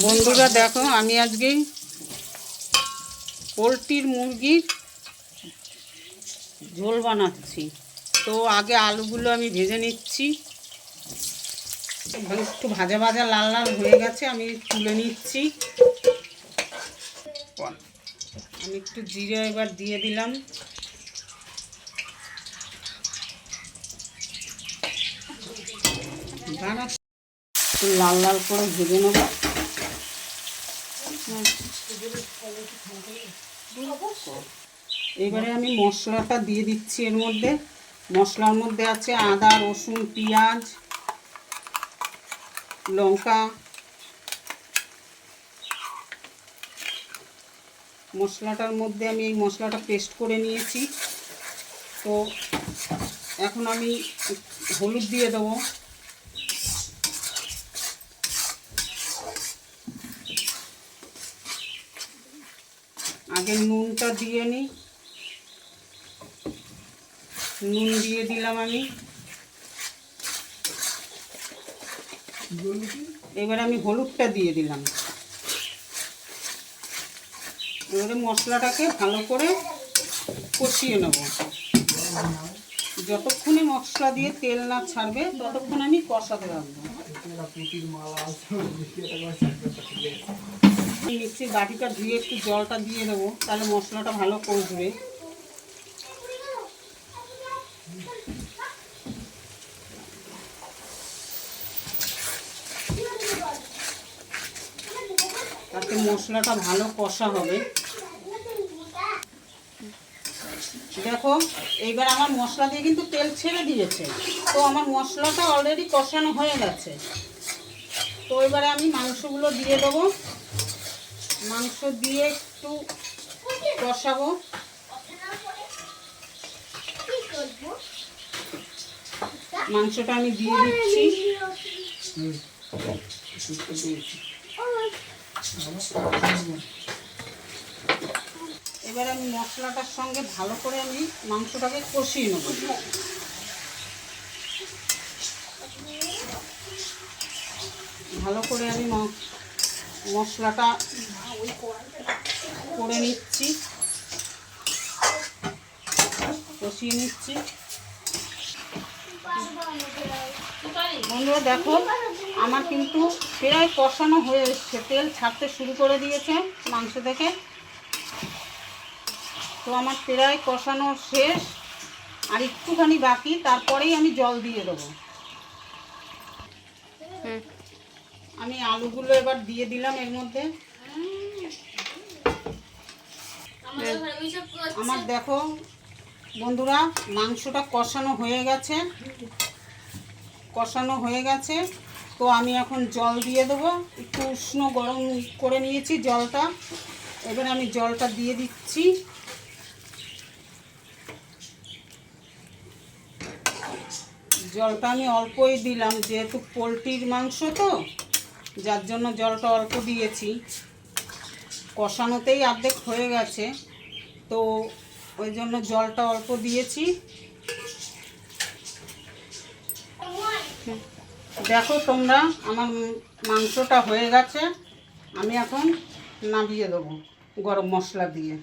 বন্ধুরা দেখো, আমি আজকে পোলট্রির মুরগির ঝোল বানাচ্ছি। তো আগে আলুগুলো আমি ভেজে নিচ্ছি, একটু ভাজা ভাজা লাল লাল হয়ে গেছে, আমি তুলে নিচ্ছি। আমি একটু জিরা এবার দিয়ে দিলাম, একটু লাল লাল করে ভেজে নেব। এবারে আমি মশলাটা দিয়ে দিচ্ছি। এর মধ্যে মশলার মধ্যে আছে আদা, রসুন, পেঁয়াজ, লঙ্কা। মশলাটার মধ্যে আমি এই মশলাটা পেস্ট করে নিয়েছি। তো এখন আমি হলুদ দিয়ে দেবো, আগে নুনটা দিয়ে নিই। নুন দিয়ে দিলাম আমি। এবার আমি হলুদটা দিয়ে দিলাম। এবারে মশলাটাকে ভালো করে কষিয়ে নেব। যতক্ষণে মশলা দিয়ে তেল না ছাড়বে ততক্ষণ আমি কষাতে রাখবো। মিক্সির বাটিটা ধুয়ে একটু জলটা দিয়ে দেবো, তাহলে মশলাটা ভালো কষবে। তাতে মশলাটা ভালো কষা হবে। দেখো, এইবার আমার মশলা দিয়ে কিন্তু তেল ছেড়ে দিয়েছে। তো আমার মশলাটা অলরেডি কষানো হয়ে গেছে। তো এবারে আমি মাংসগুলো দিয়ে দেবো। মাংস দিয়ে একটু কষাবো। মাংসটা আমি দিয়ে দিচ্ছি। এবার আমি মশলাটার সঙ্গে ভালো করে আমি মাংসটাকে কষিয়ে নেব। ভালো করে আমি মশলাটা করে নিচ্ছি, কষিয়ে নিচ্ছি। বন্ধুরা দেখো, আমার কিন্তু প্রায় কষানো হয়ে এসছে, তেল ছাড়তে শুরু করে দিয়েছে মাংস থেকে। তো আমার প্রায় কষানো শেষ, আর একটুখানি বাকি, তারপরেই আমি জল দিয়ে দেবো। আমি আলুগুলো এবার দিয়ে দিলাম এর মধ্যে। আমার দেখো বন্ধুরা, মাংসটা কষানো হয়ে গেছে। তো আমি এখন জল দিয়ে দেবো। একটু উষ্ণ গরম করে নিয়েছি জলটা। এবার আমি জলটা দিয়ে দিচ্ছি। জলটা আমি অল্পই দিলাম, যেহেতু পোলট্রির মাংস তো, যার জন্য জলটা অল্প দিয়েছি। কষানোতেই অর্ধেক হয়ে গেছে, তো ওই জন্য জলটা অল্প দিয়েছি। দেখো তোমরা, আমার মাংসটা হয়ে গেছে। আমি এখন নামিয়ে দেবো গরম মশলা দিয়ে।